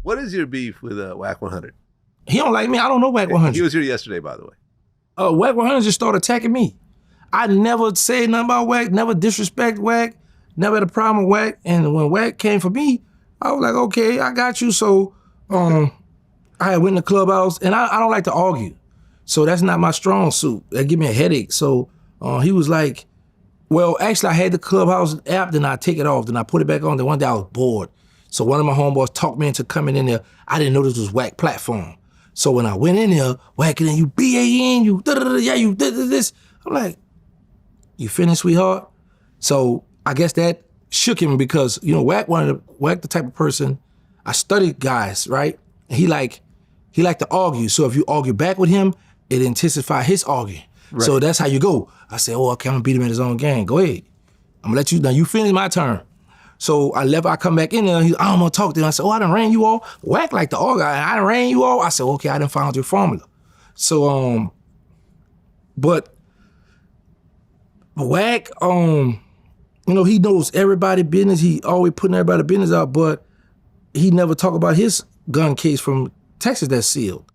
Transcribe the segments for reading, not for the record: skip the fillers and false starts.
What is your beef with Wack100? He don't like me. I don't know Wack100. He was here yesterday, by the way. Wack100 just started attacking me. I never said nothing about Wack, never disrespect Wack, never had a problem with Wack. And when Wack came for me, I was like, okay, I got you. So I had went in the Clubhouse, and I don't like to argue. So that's not my strong suit. That give me a headache. So he was like, well, actually I had the Clubhouse app, then I take it off, then I put it back on. Then one day I was bored. So one of my homeboys talked me into coming in there. I didn't know this was Wack platform. So when I went in there, whacking in, you BAN, you da-da-da, yeah, you this. I'm like, you finished, sweetheart? So I guess that shook him because, you know, Wack the type of person, I studied guys, right? And he like to argue. So if you argue back with him, it intensifies his arguing. Right. So that's how you go. I said, oh, okay, I'm gonna beat him in his own game. Go ahead. I'm gonna let you, now you finish my turn. So I left, I come back in there, I'm gonna talk to him. I said, oh, I done ran you all. Wack like the argue, I done ran you all. I said, okay, I done found your formula. So, but Wack, you know, he knows everybody's business. He always putting everybody's business out, but he never talk about his gun case from Texas that's sealed.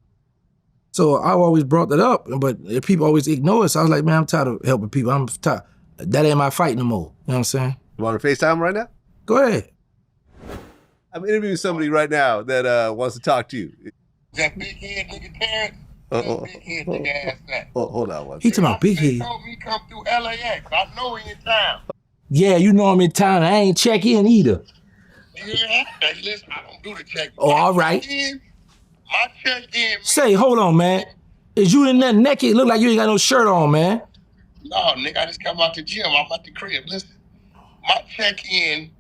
So I always brought that up, but people always ignore it. So I was like, man, I'm tired of helping people. I'm tired. That ain't my fight no more. You know what I'm saying? You want to FaceTime right now? Go ahead. I'm interviewing somebody right now that wants to talk to you. That big head nigga Terrance? Big head nigga ass that. Hold on one second. He talking about big head. He told me come through LAX. I know he in town. Yeah, you know I'm in town. I ain't check in either. Yeah, listen, I don't do the check. Oh, all right. My check-in, man. Say, hold on, man. Is you in there naked? Look like you ain't got no shirt on, man. No, nigga, I just come out the gym. I'm at the crib. Listen, my check-in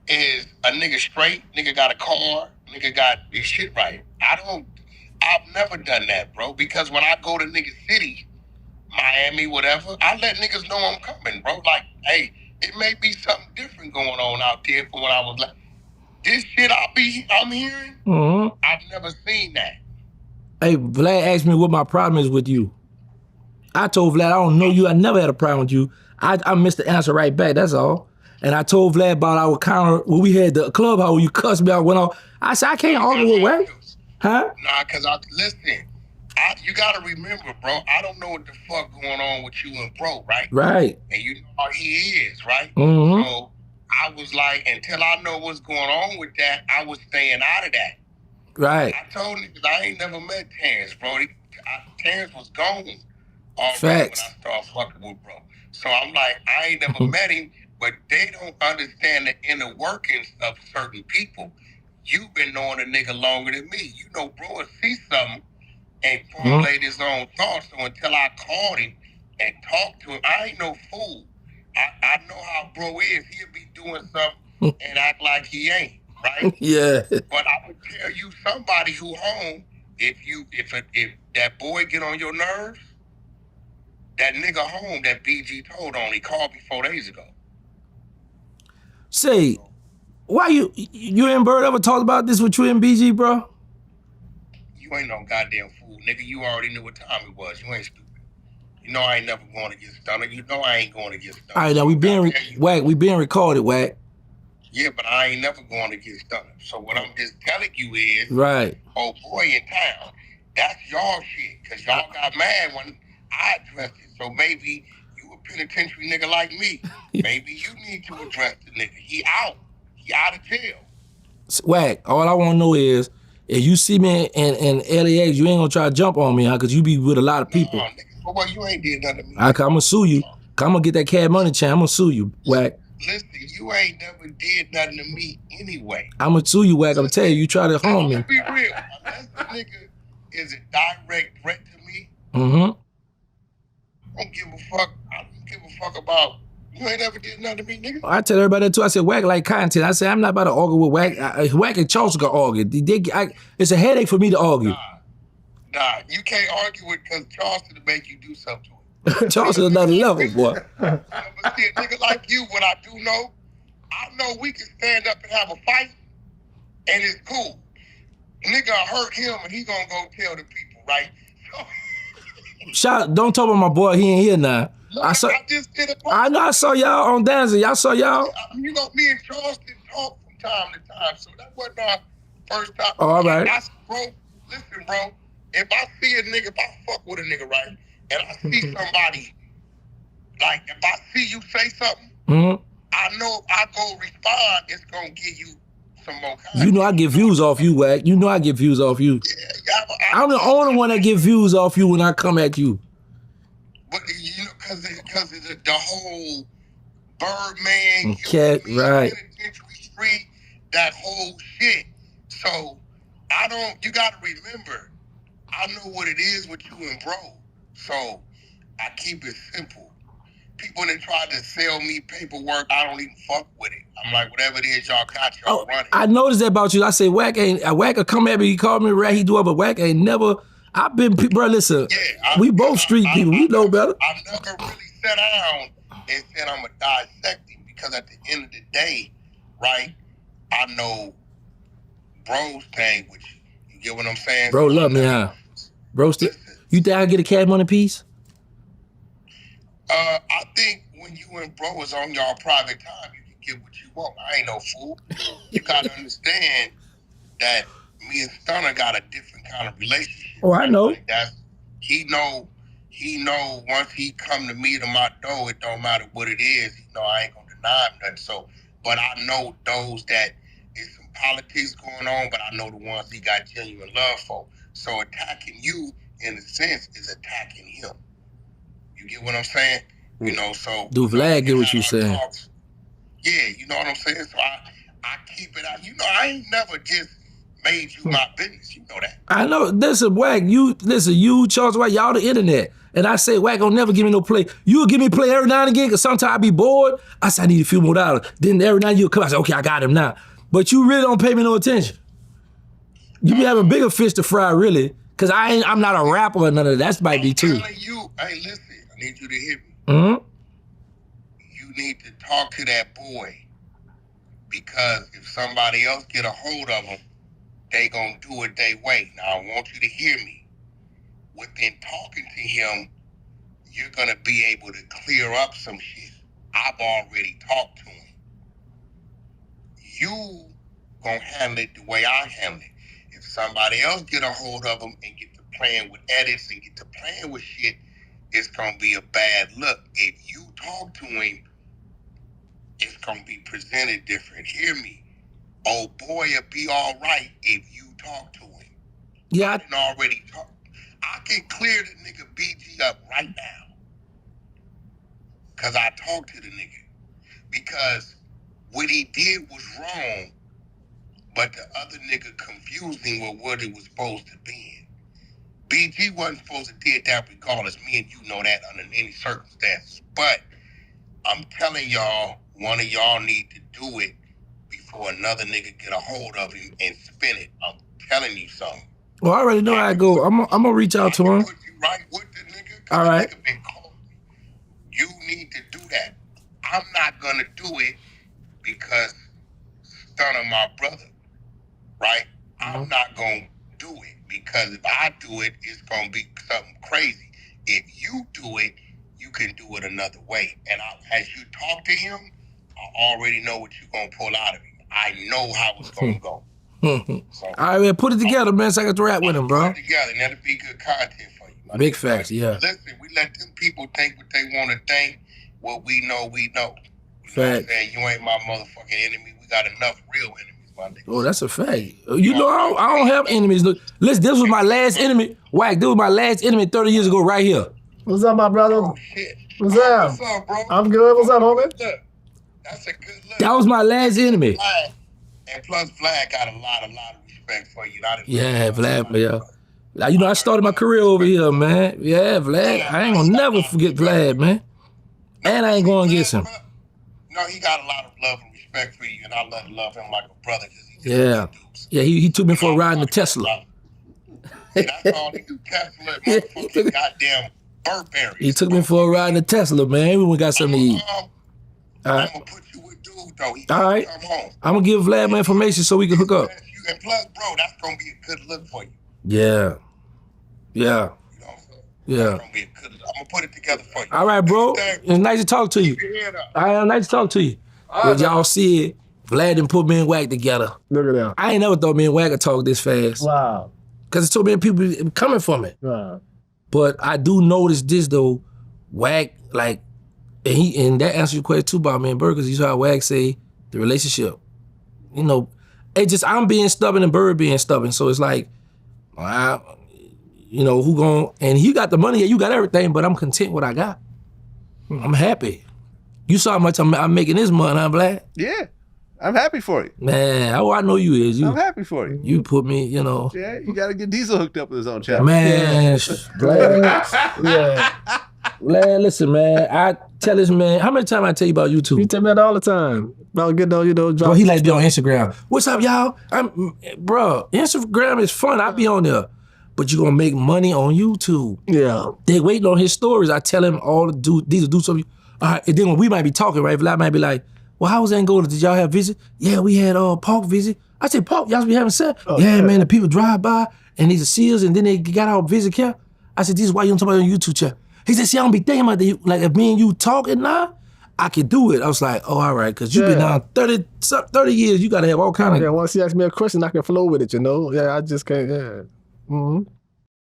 is a nigga straight, nigga got a car, nigga got his shit right. I've never done that, bro, because when I go to nigga city, Miami, whatever, I let niggas know I'm coming, bro. Like, hey, it may be something different going on out there from when I was like, this shit I'm hearing, I've never seen that. Hey, Vlad asked me what my problem is with you. I told Vlad, I don't know you, I never had a problem with you. I missed the answer right back, that's all. And I told Vlad about our counter, when we had the Clubhouse, where you cussed me out, went off. I said, I can't argue with Wack. Huh? Nah, because listen, you gotta remember, bro, I don't know what the fuck going on with you and bro, right? Right. And you know how he is, right? So I was like, until I know what's going on with that, I was staying out of that. Right. I told niggas I ain't never met Terrance, bro. Terrance was gone already Facts. when I started fucking with bro. So I'm like, I ain't never met him, but they don't understand the inner workings of certain people. You've been knowing a nigga longer than me. You know, bro will see something and formulate his own thoughts. So until I called him and talked to him, I ain't no fool. I know how bro is. He'll be doing something and act like he ain't, right? Yeah. But I would tell you, somebody who home, if that boy get on your nerves, that nigga home that BG told on, he called me 4 days ago. Say, why you and Bird ever talked about this with you and BG, bro? You ain't no goddamn fool, nigga. You already knew what time it was. You ain't stupid. You know I ain't never going to get stunted. You know I ain't going to get stunted. All right, now we being recorded, Wack. Yeah, but I ain't never going to get stunted. So what I'm just telling you is, right, oh boy in town, that's y'all shit. Because y'all got mad when I addressed it. So maybe you a penitentiary nigga like me. Maybe you need to address the nigga. He out. He out of jail. Wack, all I want to know is, if you see me in LAX, you ain't gonna try to jump on me, huh? Because you be with a lot of people. No, nigga. Well, you ain't did nothing to me. I'm gonna sue you. I'm gonna get that Cash Money check. I'm gonna sue you, Wack. Listen, you ain't never did nothing to me anyway. I'm gonna sue you, Wack. I'm gonna tell you, you try to harm me. Let's be real. Unless the nigga is a direct threat to me, I don't give a fuck. I don't give a fuck about, you ain't ever did nothing to me, nigga. I tell everybody that too. I said, Wack like content. I said, I'm not about to argue with Wack. Wack and Charles can argue. It's a headache for me to argue. Nah, you can't argue with because Charleston to make you do something to him. Charleston another level, boy. But see, a nigga like you, what I do know, I know we can stand up and have a fight, and it's cool. Nigga hurt him, and he gonna go tell the people, right? Don't talk about my boy. He ain't here now. Look, I just did a post. I know. I saw y'all on Danzig. Y'all saw y'all. You know, me and Charleston talk from time to time, so that wasn't our first time. Oh, all right. Bro, listen, bro. If I see a nigga, if I fuck with a nigga, right, and I see somebody, like, if I see you say something, I know I go respond, it's gonna give you some more content. You know I get views off you, Wack. You know I get views off you. Yeah, I'm the only one that get views off you when I come at you. But, you know, because the whole Birdman, Cat, right. Penitentiary Street, that whole shit. So, you gotta remember, I know what it is with you and bro. So, I keep it simple. People that try to sell me paperwork, I don't even fuck with it. I'm like, whatever it is y'all got, y'all run it. I noticed that about you. I say, Wack will come at me, he called me rat, he do it, but Wack ain't never, I've been, bro, listen, we both street people, we know better. I never really sat down and said I'm going to dissect him, because at the end of the day, right, I know bro's thing with you. You get what I'm saying? Bro, love me, huh? Bro, you think I get a cash money piece? I think when you and bro is on y'all private time, you can get what you want. I ain't no fool. You gotta understand that me and Stunner got a different kind of relationship. Oh, I know. Like he know once he come to me to my door, it don't matter what it is. You know, I ain't gonna deny him nothing. So, but I know those that is some politics going on, but I know the ones he got genuine love for. So attacking you, in a sense, is attacking him. You get what I'm saying? You know, so... Do Vlad get what you saying? Yeah, you know what I'm saying? So I keep it out. You know, I ain't never just made you my business. You know that. I know. Listen, Wack, you, Charles White, y'all the internet. And I say, Wack don't never give me no play. You'll give me play every now and again, because sometimes I be bored. I say, I need a few more dollars. Then every now and you'll come, I say, okay, I got him now. But you really don't pay me no attention. You be having bigger fish to fry, really. Because I'm not a rapper or none of that. That might be true. Hey, listen. I need you to hear me. You need to talk to that boy, because if somebody else get a hold of him, they gonna do it their way. Now, I want you to hear me. Within talking to him, you're gonna be able to clear up some shit. I've already talked to him. You gonna handle it the way I handle it. If somebody else get a hold of him and get to playing with edits and get to playing with shit, it's gonna be a bad look. If you talk to him, it's gonna be presented different. Hear me. Old boy will be all right if you talk to him. Yeah. I can already talk. I can clear the nigga BG up right now, because I talked to the nigga. Because what he did was wrong, but the other nigga confused him with what it was supposed to be. BG wasn't supposed to did that regardless. Me and you know that under any circumstances. But I'm telling y'all, one of y'all need to do it before another nigga get a hold of him and spin it. I'm telling you something. Well, I already know how I go. I'm gonna reach out to him. Put you right with the nigga. All right. The nigga been calling me. You need to do that. I'm not gonna do it because Stunner my brother, right? I'm not gonna do it, because if I do it, it's gonna be something crazy. If you do it, you can do it another way. And as you talk to him, I already know what you're gonna pull out of him. I know how it's gonna go. So, all right, man, put it together, man, so I can rap with him, bro. Put it together, and that'll be good content for you. Big facts, yeah. Listen, we let them people think what they want to think. What we know, we know. You know what I'm saying? You ain't my motherfucking enemy. We got enough real enemies. Oh, that's a fact. You know, I don't have enemies. Look, listen, this was my last enemy. Wack, this was my last enemy 30 years ago right here. What's up, my brother? Oh, shit. What's up? What's up, bro? I'm good. What's up, homie? Look, that's a good look. That was my last enemy. And plus, Vlad got a lot of respect for you. Yeah, Vlad, yeah. Like, you know, I started my career over here, man. Yeah, Vlad. I ain't gonna never forget Vlad, man. And I ain't going against him. No, he got a lot of love and respect for you, and I love him like a brother. Yeah. Yeah, he took me for a ride in the Tesla. That's all he do, Tesla. Motherfucking goddamn Burberry. He took me for a ride in the Tesla, man. We got something to eat. All right. I'm going to put you with dude, though. He all right. Come home. I'm going to give Vlad my information so we can hook up. And plus, bro, that's going to be a good look for you. Yeah. Yeah. You know what I'm saying? Yeah. That's gonna be a good look. I'm going to put it together for you. All right, bro. It's nice to talk to you. All right, nice to talk to you. What y'all see it. Vlad done put me and Wack together. Look at that. I ain't never thought me and Wack could talk this fast. Wow. Cause it's so many people coming from it. Wow. But I do notice this though, Wack, like, and that answers your question too about me and Bird, cause you saw how Wack say the relationship. You know, I'm being stubborn and Bird being stubborn. So it's like, you know, who gon', and he got the money, you got everything, but I'm content with what I got. I'm happy. You saw how much I'm making this month, huh, Vlad? Yeah. I'm happy for you. Man, I know you is. I'm happy for you. You put me, you know. Yeah, you gotta get Diesel hooked up with his own channel. Man, Vlad, yeah. Vlad, listen, man, I tell this man, how many times I tell you about YouTube? You tell me that all the time. About getting on, drop. Bro, he like to be on Instagram. What's up, y'all? Bro, Instagram is fun. I be on there. But you gonna make money on YouTube. Yeah. They waiting on his stories. I tell him all to do, these do something. All right, and then when we might be talking, right? Vlad might be like, well, how was Angola? Did y'all have visit? Yeah, we had Park visit. I said, Park, y'all be having sex? Oh, yeah, man, the people drive by and these are seals and then they got our visit care. I said, this is why you don't talk about it on YouTube chat. He said, see, I don't be thinking about that. Like, if me and you talking now, I can do it. I was like, oh, all right, because you've been down 30 years, you got to have all kind of... Yeah, once he asks me a question, I can flow with it, you know? Yeah, I just can't, yeah. Mm-hmm.